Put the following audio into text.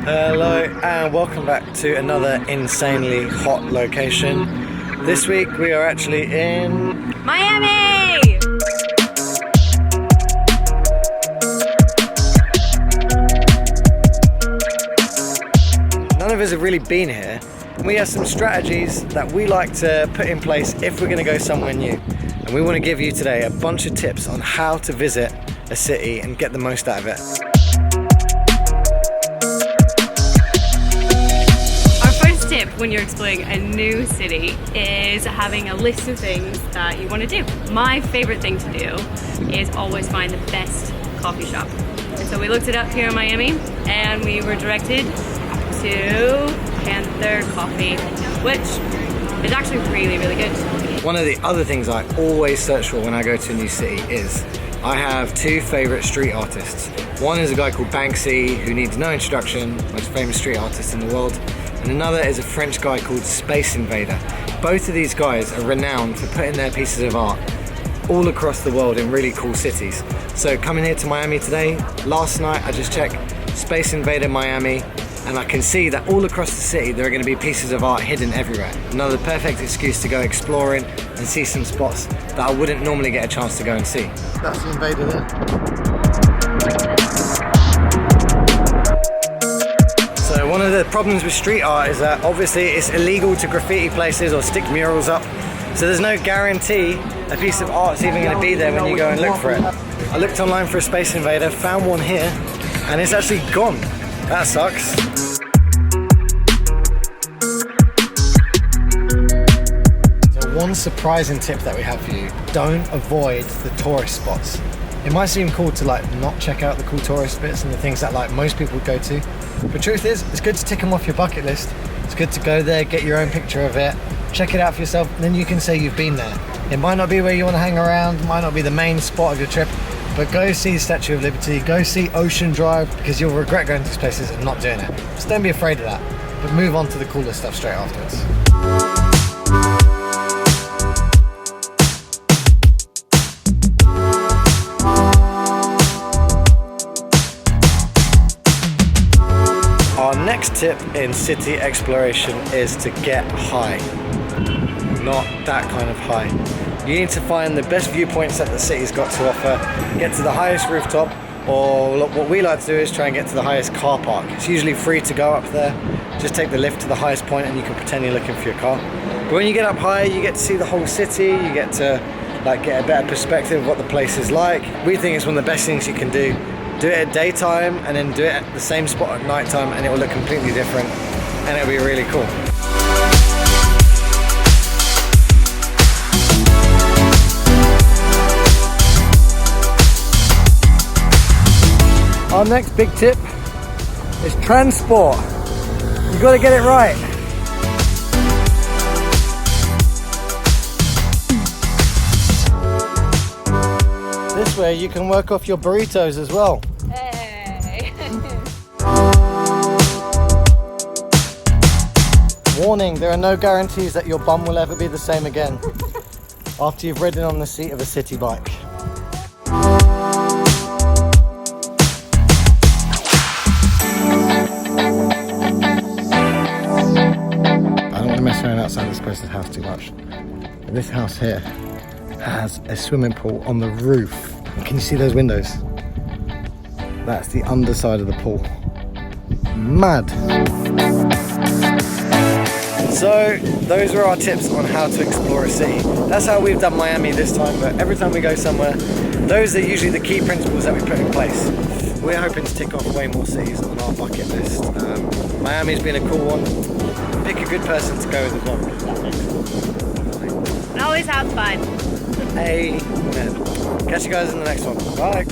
Hello and welcome back to another insanely hot location. This week we are actually in Miami! None of us have really been here. We have some strategies that we like to put in place if we're going to go somewhere new. And we want to give you today a bunch of tips on how to visit a city and get the most out of it. Our first tip when you're exploring a new city is having a list of things that you want to do. My favorite thing to do is always find the best coffee shop. And so we looked it up here in Miami and we were directed to Panther Coffee, which is actually really, really good. One of the other things I always search for when I go to a new city is I have two favorite street artists. One is a guy called Banksy, who needs no introduction, most famous street artist in the world. And another is a French guy called Space Invader. Both of these guys are renowned for putting their pieces of art all across the world in really cool cities. So coming here to Miami today, last night I just checked Space Invader Miami, and I can see that all across the city there are going to be pieces of art hidden everywhere. Another perfect excuse to go exploring and see some spots that I wouldn't normally get a chance to go and see. That's the Invader there. So one of the problems with street art is that obviously it's illegal to graffiti places or stick murals up. So there's no guarantee a piece of art's even going to be there when you go and look for it. I looked online for a Space Invader, found one here, and it's actually gone. That sucks. So one surprising tip that we have for you, don't avoid the tourist spots. It might seem cool to like not check out the cool tourist bits and the things that like most people would go to. But truth is, it's good to tick them off your bucket list. It's good to go there, get your own picture of it, check it out for yourself, and then you can say you've been there. It might not be where you want to hang around, it might not be the main spot of your trip, but go see the Statue of Liberty, go see Ocean Drive, because you'll regret going to these places and not doing it. Just don't be afraid of that, but move on to the cooler stuff straight afterwards. Our next tip in city exploration is to get high. Not that kind of high. You need to find the best viewpoints that the city's got to offer, get to the highest rooftop, or what we like to do is try and get to the highest car park. It's usually free to go up there. Just take the lift to the highest point and you can pretend you're looking for your car. But when you get up high, you get to see the whole city, you get to get a better perspective of what the place is like. We think it's one of the best things you can do. Do it at daytime and then do it at the same spot at nighttime and it will look completely different and it'll be really cool. Our next big tip is transport. You got to get it right. This way you can work off your burritos as well. Hey! Warning, there are no guarantees that your bum will ever be the same again after you've ridden on the seat of a city bike. Messing around outside this person's house too much. This house here has a swimming pool on the roof. And can you see those windows? That's the underside of the pool. Mad. So those are our tips on how to explore a city. That's how we've done Miami this time, but every time we go somewhere, those are usually the key principles that we put in place. We're hoping to tick off way more cities on our bucket list. Miami's been a cool one. Pick a good person to go with as well. And always have fun. Amen. Catch you guys in the next one. Bye.